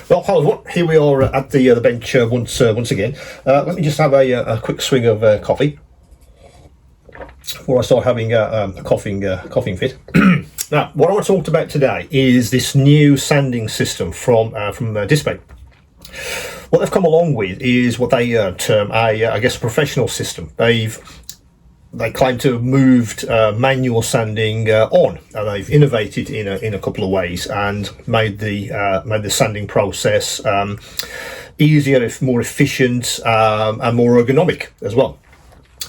Well, hello, here we are at the bench once again. Let me just have a quick swig of coffee before I start having a coughing fit. Now, what I want to talk about today is this new sanding system from Dspiae. What they've come along with is what they term I guess a professional system. They claim to have moved manual sanding on, and they've innovated in a couple of ways and made the sanding process easier, more efficient, and more ergonomic as well.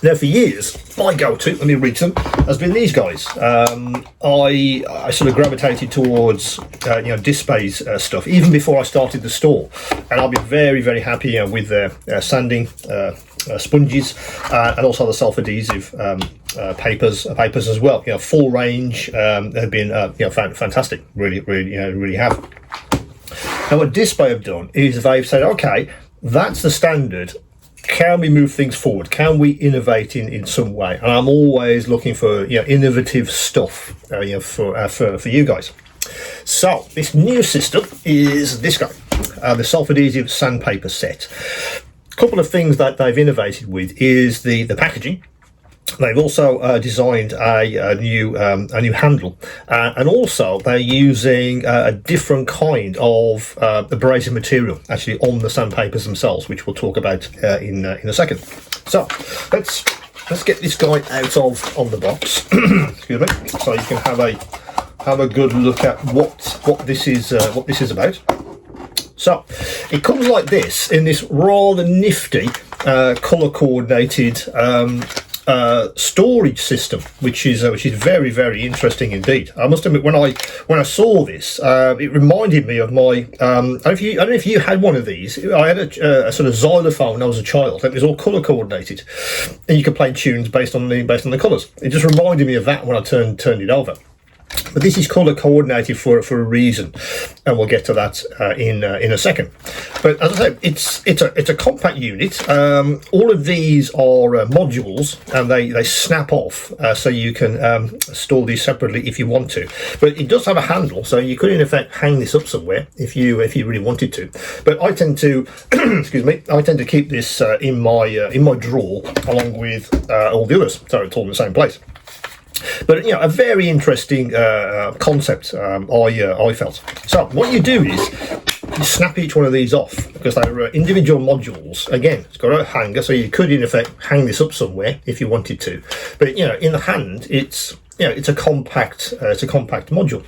Now, for years, my go-to, let me read them, has been these guys. I sort of gravitated towards Dspiae's stuff even before I started the store, and I've been very, very happy with their sanding sponges and also the self-adhesive papers as well. Full range. Have been fantastic. Really have. Now, what Dspiae have done is they've said, okay, that's the standard. Can we move things forward? Can we innovate in some way? And I'm always looking for innovative stuff for you guys. So this new system is this guy, the self-adhesive sandpaper set. A couple of things that they've innovated with is the packaging. They've also designed a new handle, and also they're using a different kind of abrasive material actually on the sandpapers themselves, which we'll talk about in a second. So let's get this guy out of the box. Excuse me, so you can have a good look at what this is about. So it comes like this in this rather nifty color coordinated storage system, which is very, very interesting indeed. I must admit, when I saw this, it reminded me of my I don't know if you had one of these. I had a sort of xylophone when I was a child. It was all color coordinated, and you could play tunes based on the colors. It just reminded me of that when I turned it over. But this is color coordinated for a reason, and we'll get to that in a second. But as I said, it's a compact unit. All of these are modules, and they snap off, so you can store these separately if you want to. But it does have a handle, so you could in effect hang this up somewhere if you really wanted to. But I tend to excuse me, I tend to keep this in my drawer along with all the others, so it's all in the same place. But a very interesting concept, I felt. So what you do is you snap each one of these off, because they're individual modules. Again, it's got a hanger, so you could in effect hang this up somewhere if you wanted to. But in the hand, it's a compact module.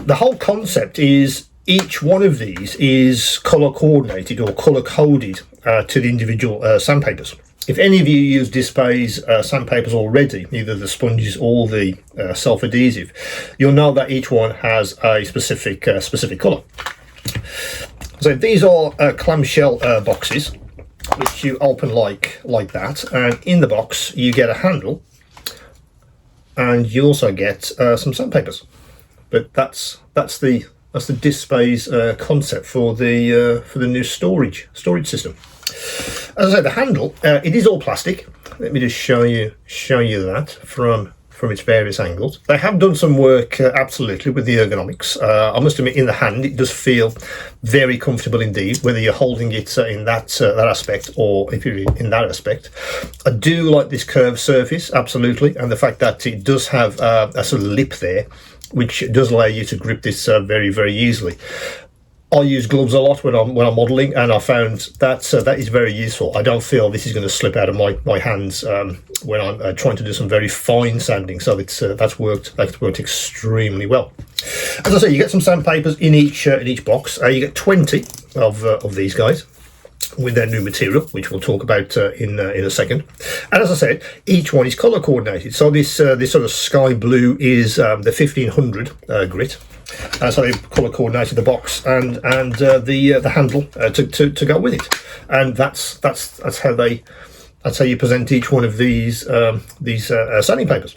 The whole concept is each one of these is color coordinated or color coded to the individual sandpapers. If any of you use Dspiae's sandpapers already, either the sponges or the self-adhesive, you'll know that each one has a specific colour. So these are clamshell boxes, which you open like that, and in the box you get a handle, and you also get some sandpapers. But that's the Dspiae's concept for the new storage system. As I say, the handle, it is all plastic. Let me just show you that from its various angles. They have done some work absolutely with the ergonomics. I must admit, in the hand, it does feel very comfortable indeed, whether you're holding it in that aspect or if you're in that aspect. I do like this curved surface, absolutely, and the fact that it does have a sort of lip there, which does allow you to grip this very, very easily. I use gloves a lot when I'm modelling, and I found that that is very useful. I don't feel this is going to slip out of my hands when I'm trying to do some very fine sanding. So that's worked extremely well. As I say, you get some sandpapers in each box. You get 20 of these guys with their new material, which we'll talk about in a second. And as I said, each one is colour coordinated. So this sort of sky blue is the 1500 grit. So they colour coordinated the box and the handle to go with it, and that's how you present each one of these sanding papers.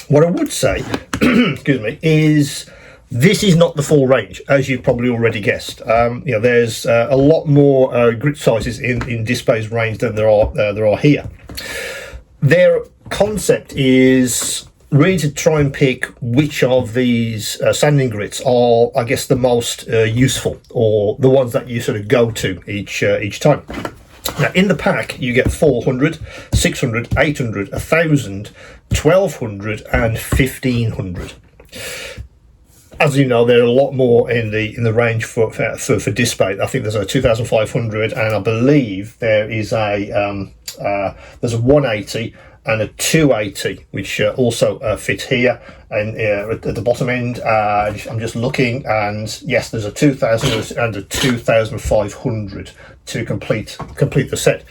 What I would say, excuse me, is this is not the full range, as you've probably already guessed. There's a lot more grit sizes in Dspiae's range than there are here. Their concept is really to try and pick which of these sanding grits are, I guess, the most useful, or the ones that you sort of go to each time. Now, in the pack, you get 400, 600, 800, 1000, 1200, and 1500. As you know, there are a lot more in the range for Dspiae. I think there's a 2500, and I believe there is there's a 180 and a 280, which also fit here and at the bottom end. I'm just looking, and yes, there's a 2000 and a 2500 to complete the set.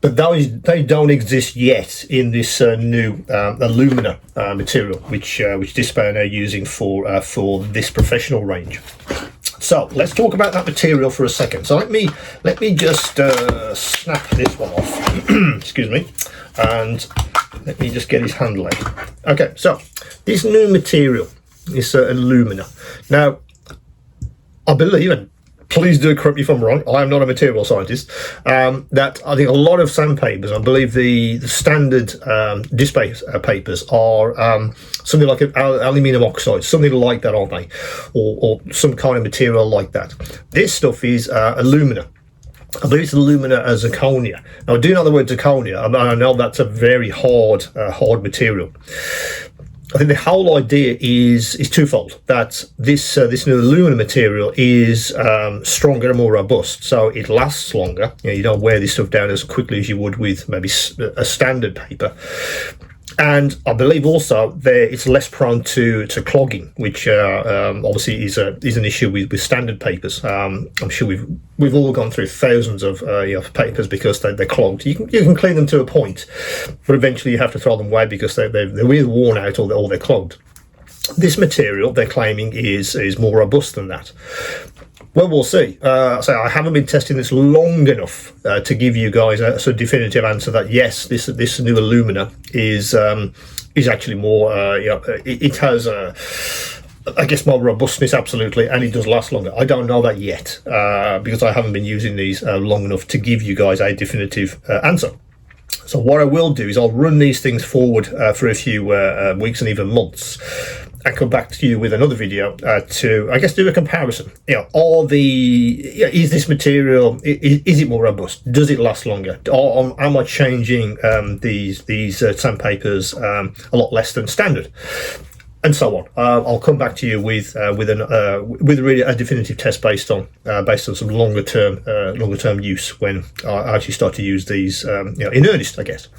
But they don't exist yet in this new Alumina material, which Dspiae are now using for this professional range. So let's talk about that material for a second. So let me just snap this one off. Excuse me, and let me just get his handle out. Okay, so this new material is Alumina. Now, I believe, and please do correct me if I'm wrong, I am not a material scientist, that I think a lot of sandpapers, I believe the standard Dspiae papers are something like an aluminium oxide, something like that, aren't they? Or some kind of material like that. This stuff is Alumina. I believe it's Alumina as zirconia. Now, I do know the word zirconia, and I know that's a very hard material. I think the whole idea is twofold. That this new Alumina material is stronger and more robust, so it lasts longer. You don't wear this stuff down as quickly as you would with maybe a standard paper. And I believe also it's less prone to clogging, which obviously is an issue with standard papers. I'm sure we've all gone through thousands of papers because they're clogged. You can clean them to a point, but eventually you have to throw them away because they're either worn out or they're clogged. This material they're claiming is more robust than that. Well, we'll see. So I haven't been testing this long enough to give you guys a sort of definitive answer that yes, this new Alumina is actually more. It has I guess more robustness, absolutely, and it does last longer. I don't know that yet because I haven't been using these long enough to give you guys a definitive answer. So what I will do is I'll run these things forward for a few weeks and even months, and come back to you with another video to, I guess, do a comparison. Is this material, is it more robust? Does it last longer? Or am I changing these sandpapers a lot less than standard? And so on. I'll come back to you with really a definitive test based on some longer term use when I actually start to use these in earnest, I guess.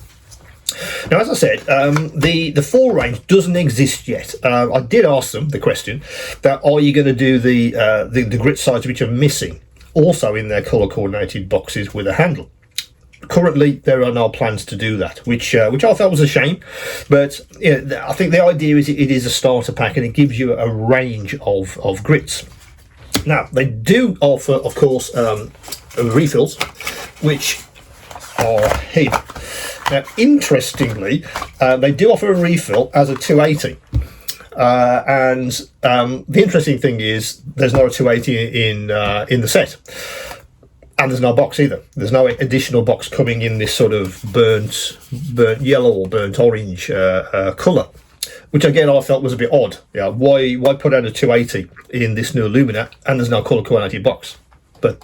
Now, as I said, the full range doesn't exist yet. I did ask them the question that are you going to do the grit sides which are missing also in their colour coordinated boxes with a handle. Currently, there are no plans to do that, which I felt was a shame. But I think the idea is it is a starter pack and it gives you a range of grits. Now, they do offer, of course, refills, which are here. Now, interestingly, they do offer a refill as a 280. And the interesting thing is there's not a 280 in the set. And there's no box either. There's no additional box coming in this sort of burnt yellow or burnt orange colour, which again I felt was a bit odd. Yeah, why put out a 280 in this new Alumina and there's no colour coordinated box? But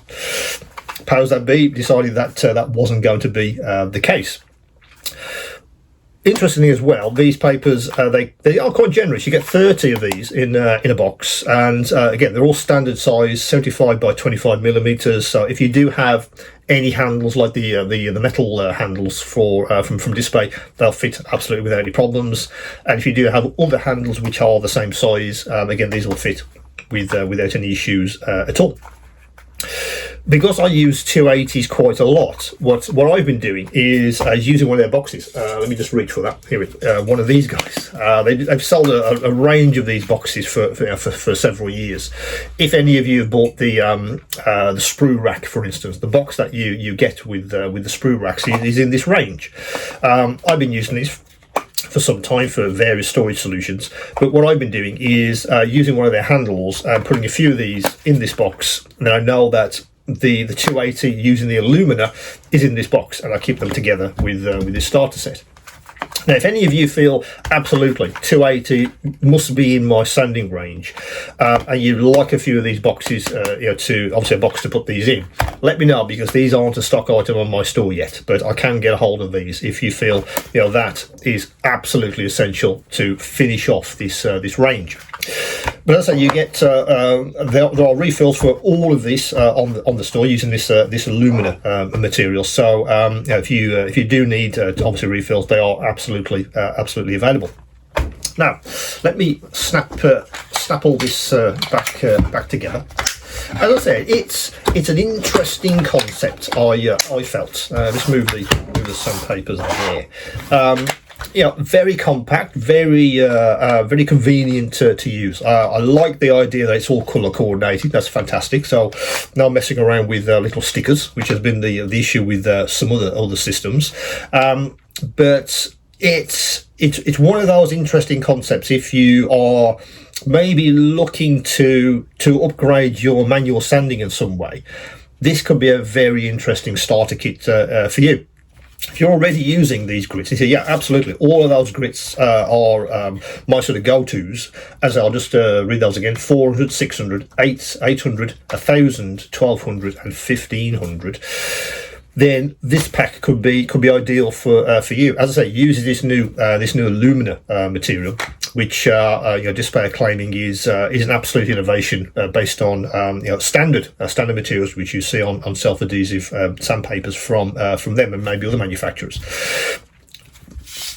powers that be decided that that wasn't going to be the case. Interestingly as well, these papers, they are quite generous. You get 30 of these in a box, and again, they're all standard size, 75 by 25 millimeters. So if you do have any handles like the metal handles from Dspiae, they'll fit absolutely without any problems. And if you do have other handles which are the same size, again, these will fit without any issues at all. Because I use 280s quite a lot, what I've been doing is using one of their boxes. Let me just reach for that. Here, one of these guys. They've sold a range of these boxes for several years. If any of you have bought the sprue rack, for instance, the box that you get with the sprue racks is in this range. I've been using these for some time for various storage solutions, but what I've been doing is using one of their handles and putting a few of these in this box. And I know that the 280 using the Alumina is in this box, and I keep them together with this starter set. Now, if any of you feel absolutely 280 must be in my sanding range, and you like a few of these boxes, to obviously a box to put these in, let me know, because these aren't a stock item on my store yet. But I can get a hold of these if you feel that is absolutely essential to finish off this range. But as I say, you get there are refills for all of this on the store using this alumina material. So if you do need obviously refills, they are absolutely available. Now, let me snap all this back together. As I said, it's an interesting concept. I felt. Let's move the sandpapers there. Very compact, very convenient to use. I like the idea that it's all colour coordinated. That's fantastic. So no messing around with little stickers, which has been the issue with some other systems. But it's one of those interesting concepts. If you are maybe looking to upgrade your manual sanding in some way, this could be a very interesting starter kit for you. If you're already using these grits, you say, yeah, absolutely, all of those grits are my sort of go-tos. As I'll just read those again: 400, 600, 800, 1000, 1200 and 1500. Then this pack could be ideal for you. As I say, uses this new alumina material, which Dspiae are claiming is an absolute innovation based on standard materials which you see on self-adhesive sandpapers from them and maybe other manufacturers.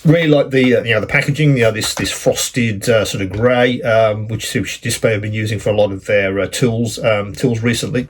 Really like the packaging, this frosted sort of grey, which Dspiae have been using for a lot of their tools recently.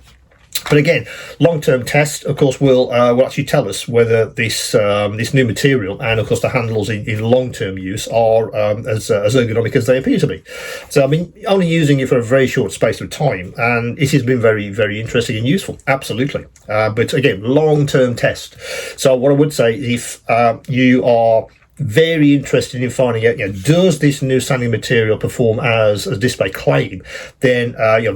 But again, long-term test, of course, will actually tell us whether this new material and, of course, the handles in long-term use are as ergonomic as they appear to be. So, I've been only using it for a very short space of time, and it has been very, very interesting and useful. Absolutely. But again, long-term test. So, what I would say, if you are very interested in finding out, does this new sanding material perform as Dspiae claim, then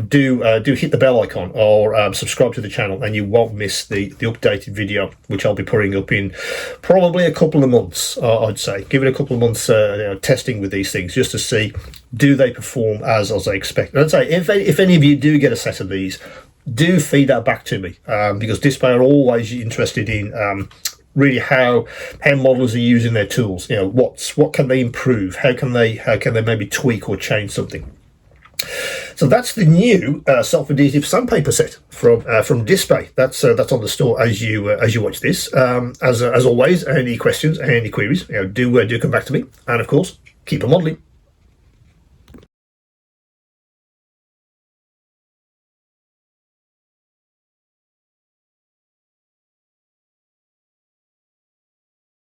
do hit the bell icon or subscribe to the channel, and you won't miss the updated video, which I'll be putting up in probably a couple of months. I'd say give it a couple of months testing with these things, just to see, do they perform as I expect. And I'd say if any of you do get a set of these, do feed that back to me, because Dspiae are always interested in really how modelers are using their tools. What can they improve? How can they maybe tweak or change something? So that's the new self-adhesive sandpaper set from Dspiae. That's on the store as you watch this. As always, any questions, any queries, do come back to me, and of course, keep on modelling.